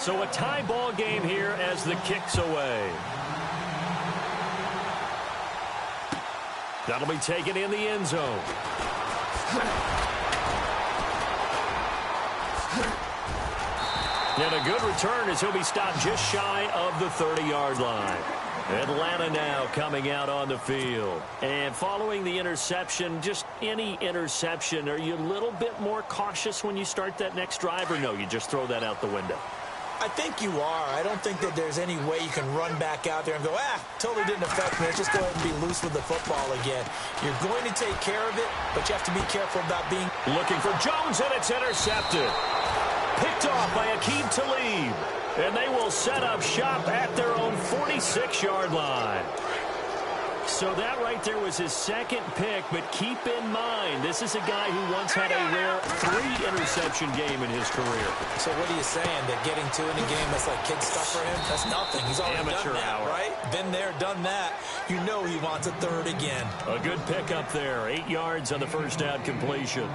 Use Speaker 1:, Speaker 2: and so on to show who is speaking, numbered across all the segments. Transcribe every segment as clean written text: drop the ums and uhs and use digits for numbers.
Speaker 1: So a tie ball game here as the kick's away. That'll be taken in the end zone. And a good return as he'll be stopped just shy of the 30-yard line. Atlanta now coming out on the field. And following the interception, just any interception, are you a little bit more cautious when you start that next drive, or no, you just throw that out the window?
Speaker 2: I think you are. I don't think that there's any way you can run back out there and go, totally didn't affect me. Let's just go ahead and be loose with the football again. You're going to take care of it, but you have to be careful about being...
Speaker 1: Looking for Jones, and it's intercepted. Picked off by Aqib Talib. And they will set up shop at their own 46-yard line. So that right there was his second pick, but keep in mind, this is a guy who once had a rare 3-interception game in his career.
Speaker 2: So what are you saying, that getting 2 in a game, that's like kid stuff for him? That's nothing. He's already done that, right? Been there, done that. You know he wants a third again.
Speaker 1: A good pick up there. 8 yards on the first down completion.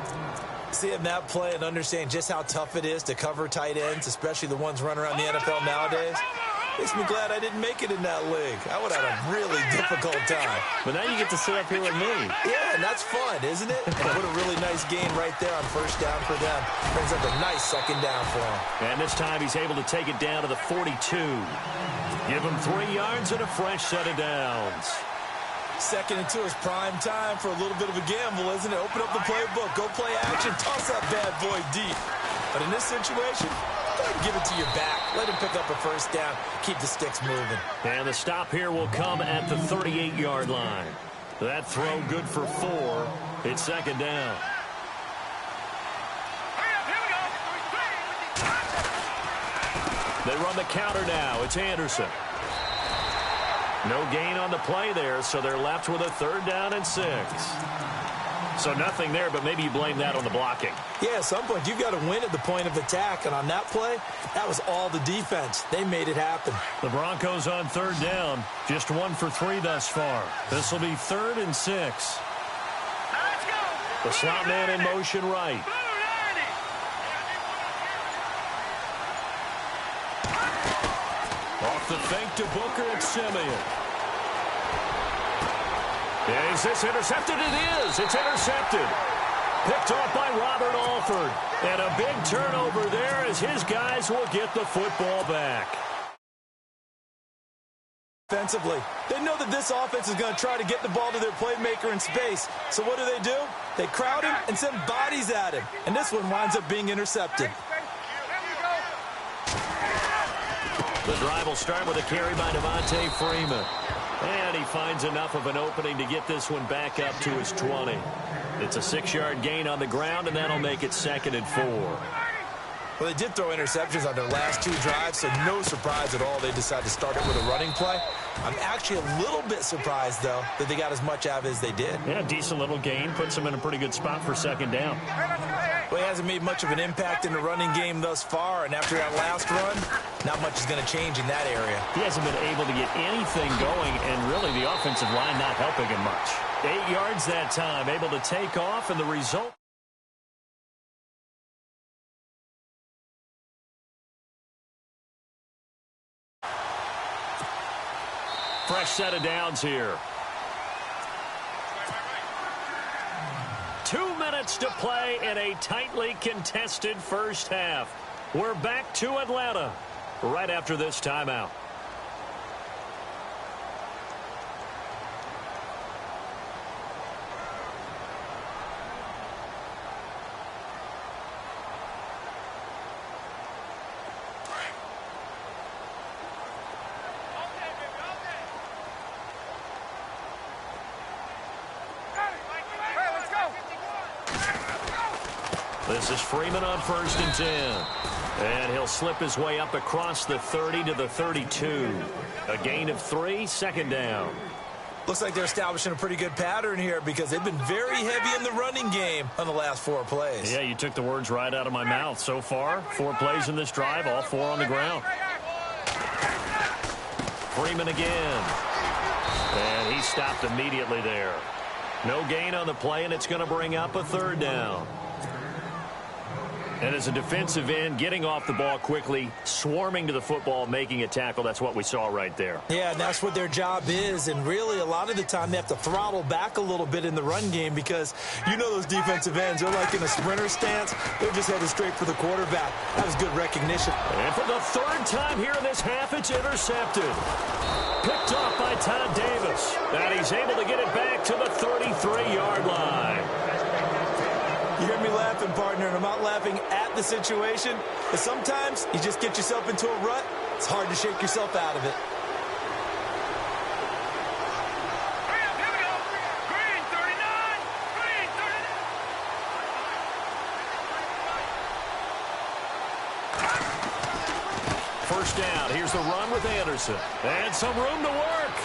Speaker 2: Seeing that play and understand just how tough it is to cover tight ends, especially the ones running around the NFL nowadays, makes me glad I didn't make it in that league. I would have had a really difficult time.
Speaker 1: But now you get to sit up here with me.
Speaker 2: Yeah, and that's fun, isn't it? What a really nice gain right there on first down for them. Brings up a nice second down for him.
Speaker 1: And this time he's able to take it down to the 42. Give him 3 yards and a fresh set of downs.
Speaker 2: Second and 2 is prime time for a little bit of a gamble, isn't it? Open up the playbook, go play action, toss that bad boy deep. But in this situation, go ahead and give it to your back. Let him pick up a first down, keep the sticks moving.
Speaker 1: And the stop here will come at the 38-yard line. That throw good for 4. It's second down. They run the counter now. It's Anderson. No gain on the play there, so they're left with a 3rd down and 6. So nothing there, but maybe you blame that on the blocking.
Speaker 2: Yeah, at some point you've got to win at the point of attack, and on that play, that was all the defense. They made it happen.
Speaker 1: The Broncos on 3rd down, just 1 for 3 thus far. This will be 3rd and 6. The slot man in motion right. Off the fake to Booker and Simeon. Is this intercepted? It is. It's intercepted. Picked off by Robert Alford. And a big turnover there as his guys will get the football back.
Speaker 2: Defensively, they know that this offense is going to try to get the ball to their playmaker in space. So what do? They crowd him and send bodies at him. And this one winds up being intercepted.
Speaker 1: The drive will start with a carry by Devontae Freeman. And he finds enough of an opening to get this one back up to his 20. It's a 6-yard gain on the ground, and that'll make it 2nd and 4.
Speaker 2: Well, they did throw interceptions on their last 2 drives, so no surprise at all they decided to start it with a running play. I'm actually a little bit surprised, though, that they got as much out of it as they did.
Speaker 1: Yeah, decent little gain. Puts them in a pretty good spot for 2nd down.
Speaker 2: Well, he hasn't made much of an impact in the running game thus far, and after that last run, not much is going to change in that area.
Speaker 1: He hasn't been able to get anything going, and really the offensive line not helping him much. 8 yards that time, able to take off, and the result... Fresh set of downs here. 2 minutes to play in a tightly contested first half. We're back to Atlanta right after this timeout. This is Freeman on 1st and 10. And he'll slip his way up across the 30 to the 32. A gain of 3, 2nd down.
Speaker 2: Looks like they're establishing a pretty good pattern here because they've been very heavy in the running game on the last 4 plays.
Speaker 1: Yeah, you took the words right out of my mouth. So far, 4 plays in this drive, all 4 on the ground. Freeman again. And he stopped immediately there. No gain on the play, and it's going to bring up a 3rd down. And as a defensive end, getting off the ball quickly, swarming to the football, making a tackle, that's what we saw right there.
Speaker 2: Yeah, and that's what their job is. And really, a lot of the time, they have to throttle back a little bit in the run game because you know those defensive ends, they're like in a sprinter stance. They're just headed straight for the quarterback. That was good recognition.
Speaker 1: And for the third time here in this half, it's intercepted. Picked off by Todd Davis. And he's able to get it back to the 33-yard line.
Speaker 2: You hear me laughing, partner, and I'm not laughing at the situation. But sometimes you just get yourself into a rut. It's hard to shake yourself out of it.
Speaker 1: First down. Here's the run with Anderson. And some room to work.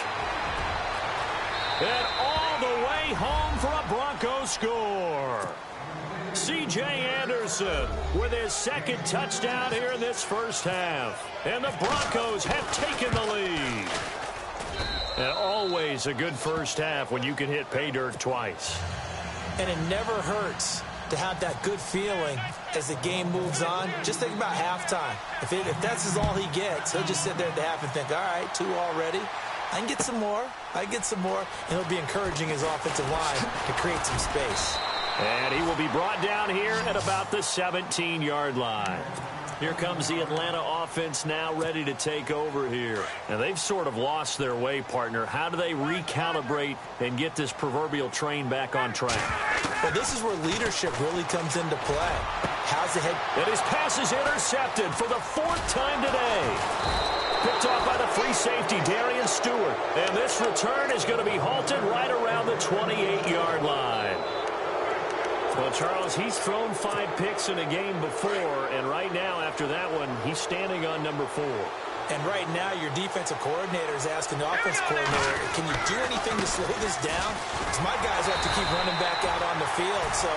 Speaker 1: And all the way home for a Broncos score. C.J. Anderson with his second touchdown here in this first half. And the Broncos have taken the lead. And always a good first half when you can hit pay dirt twice.
Speaker 2: And it never hurts to have that good feeling as the game moves on. Just think about halftime. If that's all he gets, he'll just sit there at the half and think, all right, 2 already. I can get some more. I get some more. And he'll be encouraging his offensive line to create some space.
Speaker 1: And he will be brought down here at about the 17-yard line. Here comes the Atlanta offense now ready to take over here. And they've sort of lost their way, partner. How do they recalibrate and get this proverbial train back on track?
Speaker 2: Well, this is where leadership really comes into play. How's the head?
Speaker 1: And his pass is intercepted for the 4th time today. Picked off by the free safety, Darian Stewart. And this return is going to be halted right around the 28-yard line. Well, Charles, he's thrown 5 picks in a game before, and right now, after that one, he's standing on number 4.
Speaker 2: And right now, your defensive coordinator is asking the offensive coordinator, can you do anything to slow this down? Because my guys have to keep running back out on the field, so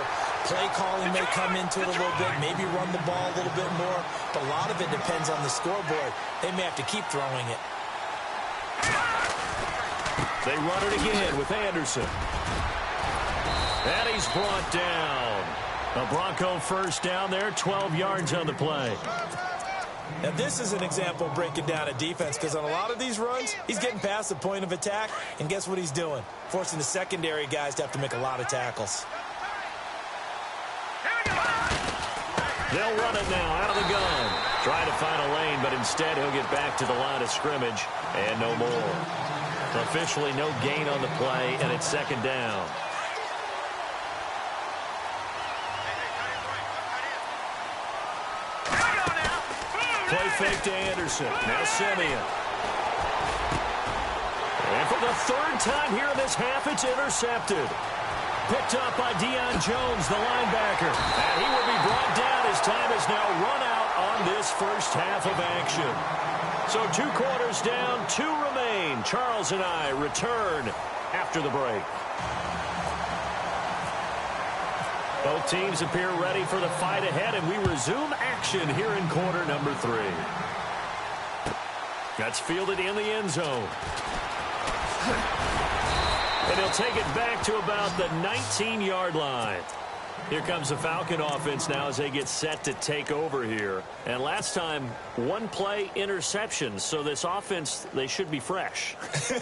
Speaker 2: play calling may come into it a little bit, maybe run the ball a little bit more, but a lot of it depends on the scoreboard. They may have to keep throwing it.
Speaker 1: They run it again with Anderson. And he's brought down. A Bronco first down there, 12 yards on the play.
Speaker 2: Now, this is an example of breaking down a defense because on a lot of these runs, he's getting past the point of attack, and guess what he's doing? Forcing the secondary guys to have to make a lot of tackles.
Speaker 1: They'll run it now out of the gun. Trying to find a lane, but instead he'll get back to the line of scrimmage and no more. Officially no gain on the play, and it's 2nd down. Play fake to Anderson. Now Simeon. And for the 3rd time here in this half, it's intercepted. Picked up by Deion Jones, the linebacker. And he will be brought down as time is now run out on this first half of action. So 2 quarters down, 2 remain. Charles and I return after the break. Both teams appear ready for the fight ahead, and we resume action here in quarter number 3. That's fielded in the end zone. And he'll take it back to about the 19-yard line. Here comes the Falcon offense now as they get set to take over here. And last time, 1 play interception. So this offense, they should be fresh.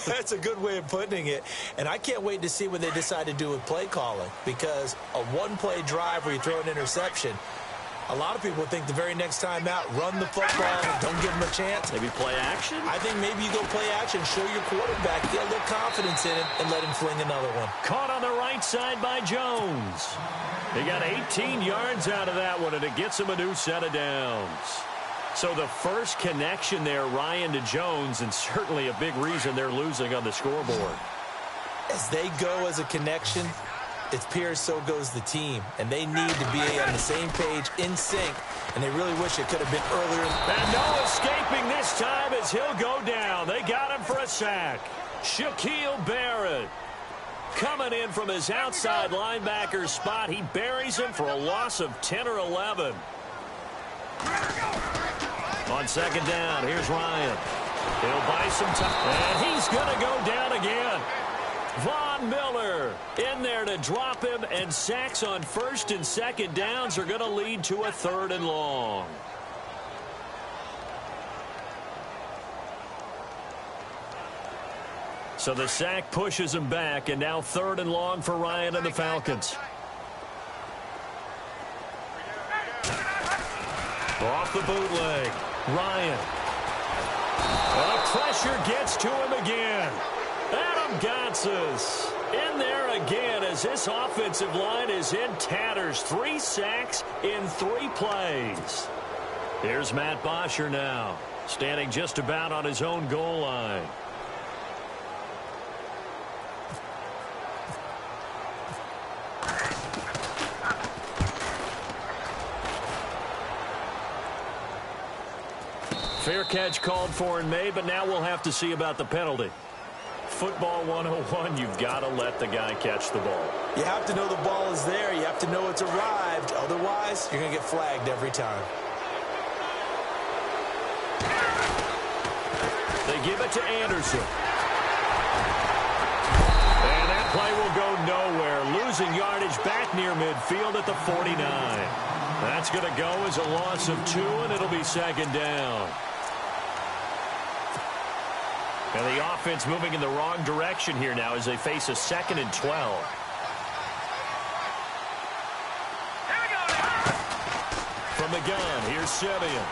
Speaker 2: That's a good way of putting it. And I can't wait to see what they decide to do with play calling. Because a 1-play drive where you throw an interception, a lot of people think the very next time out, run the football, don't give them a chance.
Speaker 1: Maybe play action?
Speaker 2: I think maybe you go play action, show your quarterback, get a little confidence in him, and let him fling another one.
Speaker 1: Caught on the right side by Jones. He got 18 yards out of that one, and it gets him a new set of downs. So the first connection there, Ryan, to Jones, and certainly a big reason they're losing on the scoreboard.
Speaker 2: As they go as a connection, it appears so goes the team, and they need to be on the same page, in sync, and they really wish it could have been earlier.
Speaker 1: And no escaping this time as he'll go down. They got him for a sack. Shaquille Barrett coming in from his outside linebacker spot. He buries him for a loss of 10 or 11. On 2nd down, here's Ryan. He'll buy some time, and he's going to go down again. Von Miller in there to drop him, and sacks on first and second downs are going to lead to a 3rd and long. So the sack pushes him back, and now 3rd and long for Ryan and the Falcons. Off the bootleg, Ryan. And the pressure gets to him again. Adam Gotsis in there again as this offensive line is in tatters. 3 sacks in 3 plays. Here's Matt Bosher now, standing just about on his own goal line. Fair catch called for and made, but now we'll have to see about the penalty. Football 101, you've got to let the guy catch the ball.
Speaker 2: You have to know the ball is there. You have to know it's arrived. Otherwise, you're going to get flagged every time.
Speaker 1: They give it to Anderson. And that play will go nowhere. Losing yardage back near midfield at the 49. That's going to go as a loss of 2, and it'll be 2nd down. And the offense moving in the wrong direction here now as they face a 2nd and 12. From the gun, here's Simeon.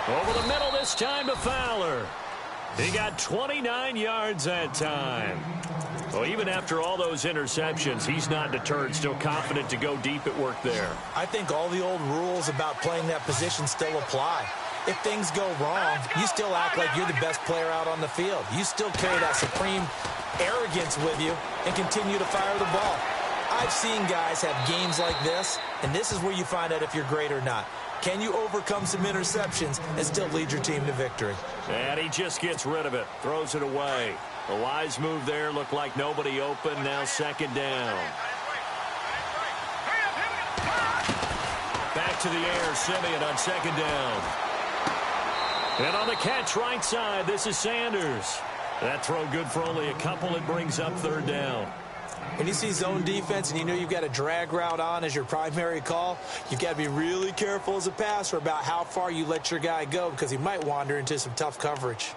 Speaker 1: Over the middle this time to Fowler. He got 29 yards that time. Well, even after all those interceptions, he's not deterred, still confident to go deep at work there.
Speaker 2: I think all the old rules about playing that position still apply. If things go wrong, you still act like you're the best player out on the field. You still carry that supreme arrogance with you and continue to fire the ball. I've seen guys have games like this, and this is where you find out if you're great or not. Can you overcome some interceptions and still lead your team to victory?
Speaker 1: And he just gets rid of it, throws it away. A wise move there, looked like nobody open, now 2nd down. Back to the air, Simeon on 2nd down. And on the catch right side, this is Sanders. That throw good for only a couple. It brings up 3rd down.
Speaker 2: When you see zone defense and you know you've got a drag route on as your primary call, you've got to be really careful as a passer about how far you let your guy go because he might wander into some tough coverage.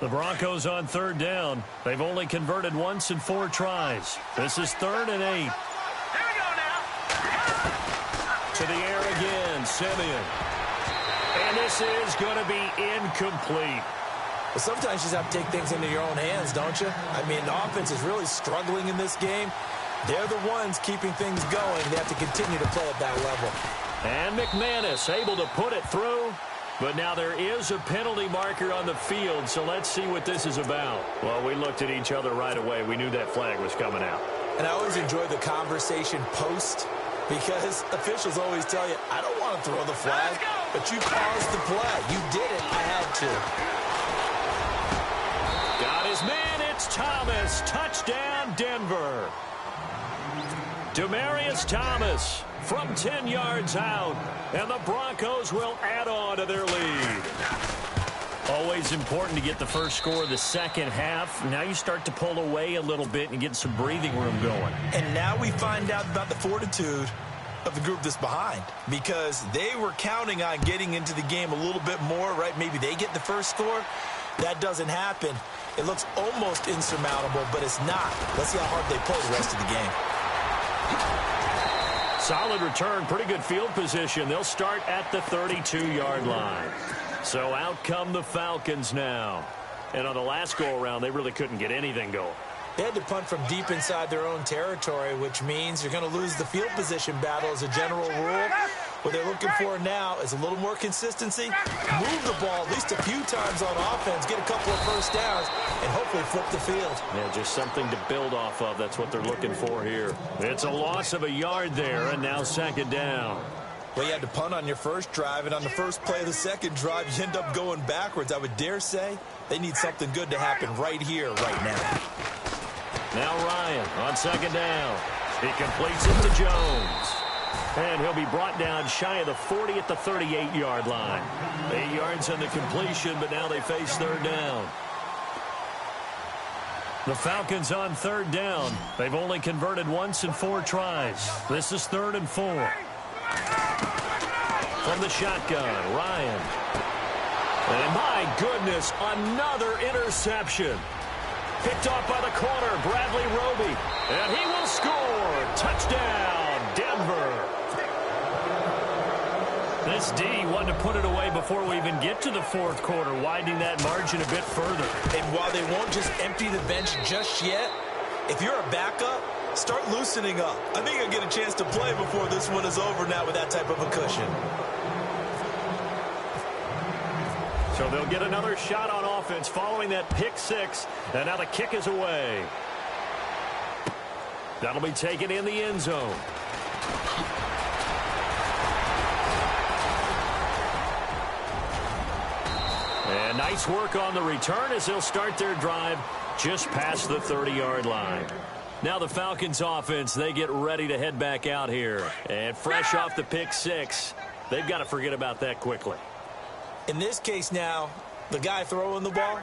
Speaker 1: The Broncos on 3rd down. They've only converted once in 4 tries. This is 3rd and 8. To the air again, Simeon. And this is going to be incomplete.
Speaker 2: Well, sometimes you just have to take things into your own hands, don't you? I mean, the offense is really struggling in this game. They're the ones keeping things going. They have to continue to play at that level.
Speaker 1: And McManus able to put it through. But now there is a penalty marker on the field, so let's see what this is about. Well, we looked at each other right away. We knew that flag was coming out.
Speaker 2: And I always enjoy the conversation post because officials always tell you, I don't want to throw the flag, but you caused the play. You did it. I had to.
Speaker 1: Got his man. It's Thomas. Touchdown, Denver. Demaryius Thomas from 10 yards out, and the Broncos will add on to their lead. Always important to get the first score of the second half. Now you start to pull away a little bit and get some breathing room going.
Speaker 2: And now we find out about the fortitude of the group that's behind because they were counting on getting into the game a little bit more, right? Maybe they get the first score. That doesn't happen. It looks almost insurmountable, but it's not. Let's see how hard they play the rest of the game.
Speaker 1: Solid return, pretty good field position. They'll start at the 32-yard line. So out come the Falcons now. And on the last go-around, they really couldn't get anything going.
Speaker 2: They had to punt from deep inside their own territory, which means you're going to lose the field position battle as a general rule. What they're looking for now is a little more consistency, move the ball at least a few times on offense, get a couple of first downs, and hopefully flip the field.
Speaker 1: Yeah, just something to build off of. That's what they're looking for here. It's a loss of a yard there, and now 2nd down.
Speaker 2: Well, you had to punt on your first drive, and on the first play of the second drive, you end up going backwards. I would dare say they need something good to happen right here, right now.
Speaker 1: Now Ryan on second down. He completes it to Jones. And he'll be brought down shy of the 40 at the 38-yard line. 8 yards on the completion, but now they face third down. The Falcons on third down. They've only converted once in 4 tries. This is 3rd and 4. From the shotgun, Ryan. And my goodness, another interception. Picked off by the corner, Bradley Roby. And he will score. Touchdown, Denver. This D wanted to put it away before we even get to the 4th quarter, widening that margin a bit further.
Speaker 2: And while they won't just empty the bench just yet, if you're a backup, start loosening up. I think you'll get a chance to play before this one is over now with that type of a cushion.
Speaker 1: So they'll get another shot on offense following that pick 6, and now the kick is away. That'll be taken in the end zone. And nice work on the return as they'll start their drive just past the 30-yard line. Now the Falcons offense, they get ready to head back out here. And fresh off the pick 6, they've got to forget about that quickly.
Speaker 2: In this case now, the guy throwing the ball,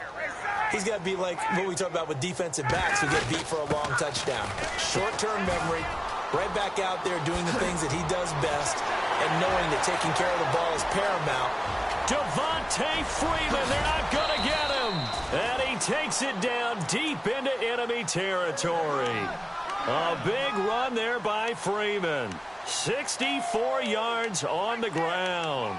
Speaker 2: he's got to be like what we talk about with defensive backs who get beat for a long touchdown. Short-term memory, right back out there doing the things that he does best, and knowing that taking care of the ball is paramount.
Speaker 1: Devontae Freeman, they're not going to get him. And he takes it down deep into enemy territory. A big run there by Freeman. 64 yards on the ground.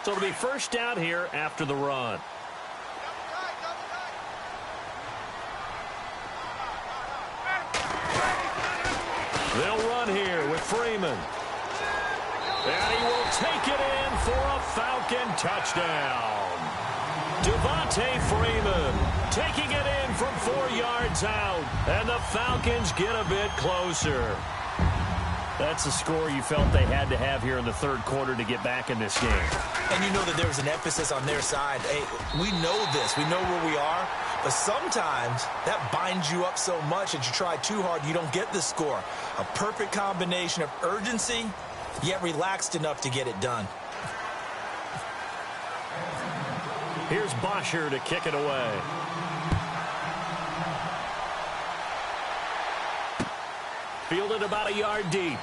Speaker 1: So it'll be first down here after the run. They'll run here with Freeman. And he will take it in for a Falcon touchdown. Devontae Freeman taking it in from 4 yards out. And the Falcons get a bit closer. That's a score you felt they had to have here in the 3rd quarter to get back in this game.
Speaker 2: And you know that there was an emphasis on their side. Hey, we know this. We know where we are. But sometimes that binds you up so much that you try too hard, you don't get the score. A perfect combination of urgency, yet relaxed enough to get it done.
Speaker 1: Here's Bosher to kick it away. Fielded about a yard deep.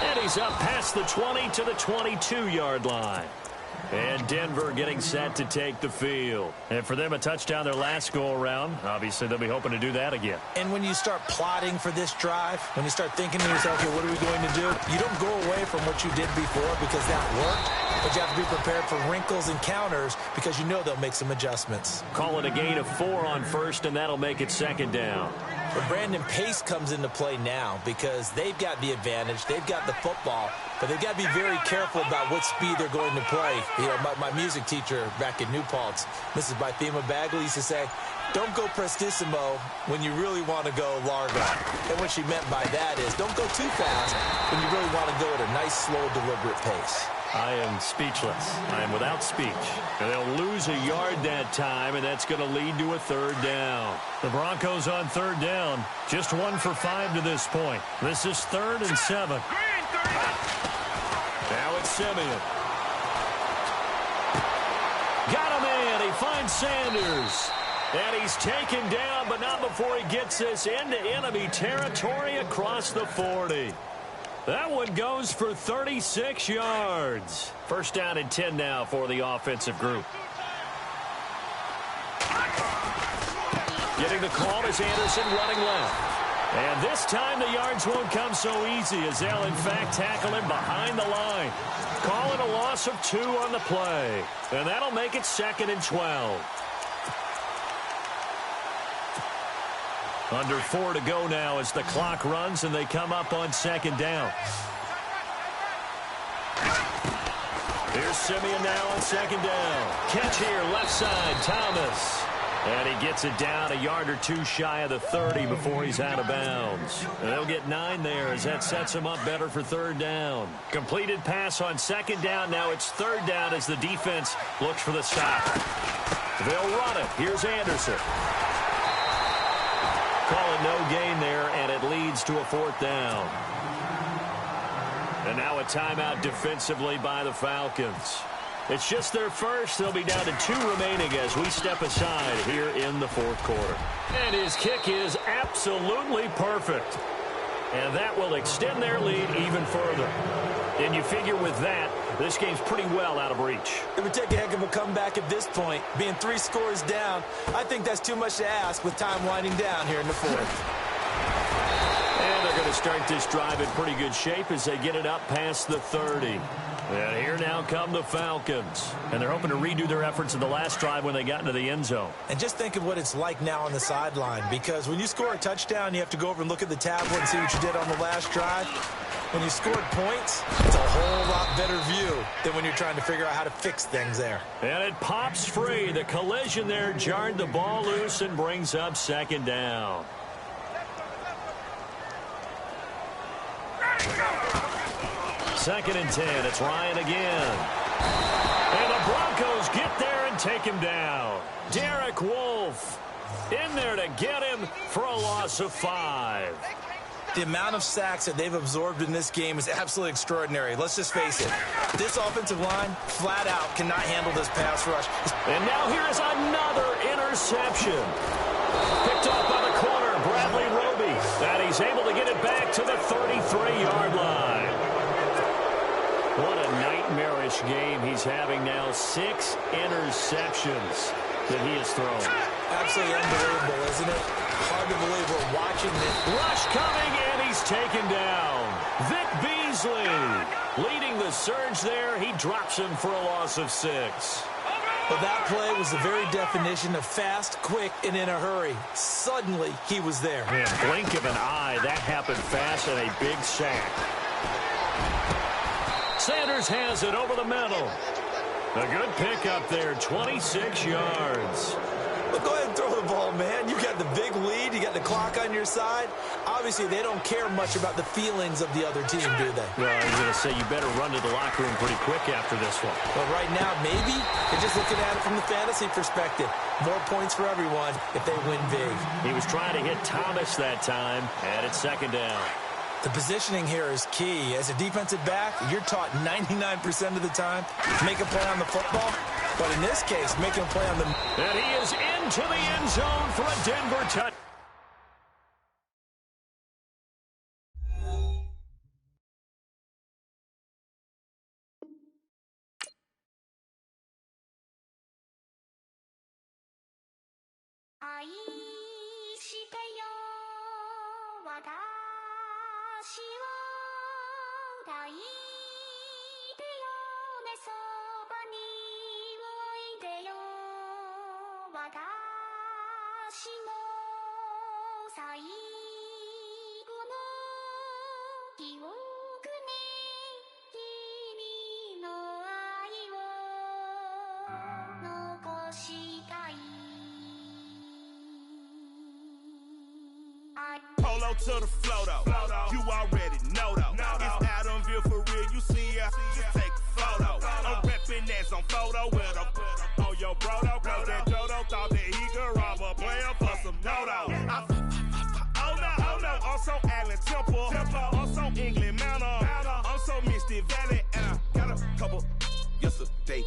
Speaker 1: And he's up past the 20 to the 22-yard line. And Denver getting set to take the field. And for them, a touchdown their last go-around. Obviously, they'll be hoping to do that again.
Speaker 2: And when you start plotting for this drive, when you start thinking to yourself, okay, what are we going to do? You don't go away from what you did before because that worked. But you have to be prepared for wrinkles and counters because you know they'll make some adjustments.
Speaker 1: Call it a gain of 4 on first, and that'll make it 2nd down.
Speaker 2: But Brandon, pace comes into play now because they've got the advantage. They've got the football, but they've got to be very careful about what speed they're going to play. You know, my music teacher back in New Paltz, Mrs. Bythema Bagley, used to say, don't go prestissimo when you really want to go largo. And what she meant by that is don't go too fast when you really want to go at a nice, slow, deliberate pace.
Speaker 1: I am speechless. I am without speech. And they'll lose a yard that time, and that's going to lead to a 3rd down. The Broncos on 3rd down. Just 1 for 5 to this point. This is 3rd and 7. Now it's Simeon. Got him in. He finds Sanders. And he's taken down, but not before he gets this into enemy territory across the 40. That one goes for 36 yards. First down and 10 now for the offensive group. Getting the call is Anderson running left. And this time the yards won't come so easy as they'll in fact tackle him behind the line. Calling a loss of 2 on the play. And that'll make it 2nd and 12. Under 4 to go now as the clock runs and they come up on 2nd down. Here's Simeon now on 2nd down. Catch here, left side, Thomas. And he gets it down a yard or two shy of the 30 before he's out of bounds. And they'll get 9 there as that sets him up better for third down. Completed pass on second down. Now it's third down as the defense looks for the stop. They'll run it. Here's Anderson. Call it no gain there, and it leads to a fourth down. And now a timeout defensively by the Falcons. It's just their first. They'll be down to 2 remaining as we step aside here in the fourth quarter. And his kick is absolutely perfect. And that will extend their lead even further. And you figure with that, this game's pretty well out of reach.
Speaker 2: It would take a heck of a comeback at this point. Being 3 scores down, I think that's too much to ask with time winding down here in the fourth.
Speaker 1: And they're going to start this drive in pretty good shape as they get it up past the 30. And here now come the Falcons. And they're hoping to redo their efforts in the last drive when they got into the end zone.
Speaker 2: And just think of what it's like now on the sideline, because when you score a touchdown, you have to go over and look at the tablet and see what you did on the last drive. When you scored points, it's a whole lot better view than when you're trying to figure out how to fix things there.
Speaker 1: And it pops free. The collision there jarred the ball loose and brings up second down. Second and 10. It's Ryan again. And the Broncos get there and take him down. Derek Wolfe in there to get him for a loss of 5.
Speaker 2: The amount of sacks that they've absorbed in this game is absolutely extraordinary. Let's just face it. This offensive line, flat out, cannot handle this pass rush.
Speaker 1: And now here is another interception. Picked off by the corner, Bradley Roby. And he's able to get it back to the 33-yard line. What a nightmarish game he's having now. 6 interceptions that he has thrown.
Speaker 2: Absolutely unbelievable, isn't it? Hard to believe we're watching this.
Speaker 1: Rush coming, and he's taken down. Vic Beasley leading the surge there. He drops him for a loss of 6.
Speaker 2: But that play was the very definition of fast, quick, and in a hurry. Suddenly, he was there.
Speaker 1: Man, blink of an eye. That happened fast and a big sack. Sanders has it over the middle. A good pickup there, 26 yards.
Speaker 2: Well, go ahead and throw the ball, man. You got the big lead. You got the clock on your side. Obviously, they don't care much about the feelings of the other team, do they?
Speaker 1: Well, I was going to say you better run to the locker room pretty quick after this one.
Speaker 2: But right now, maybe they're just looking at it from the fantasy perspective. More points for everyone if they win big.
Speaker 1: He was trying to hit Thomas that time, and it's second down.
Speaker 2: The positioning here is key. As a defensive back, you're taught 99% of the time to make a play on the football. But in this case, making a play on the...
Speaker 1: And he is into the end zone for a Denver touchdown.
Speaker 3: Polo to the flow though. You already know though. It's Adamville for real. You see ya, just take a photo. I'm reppin' as on photo with a on your bro though. Cause that Dodo thought that he could rob a player for some dodo. Oh no, also Allen Temple. Also England Mountain. Also Misty Valley. And I got a couple yesterday.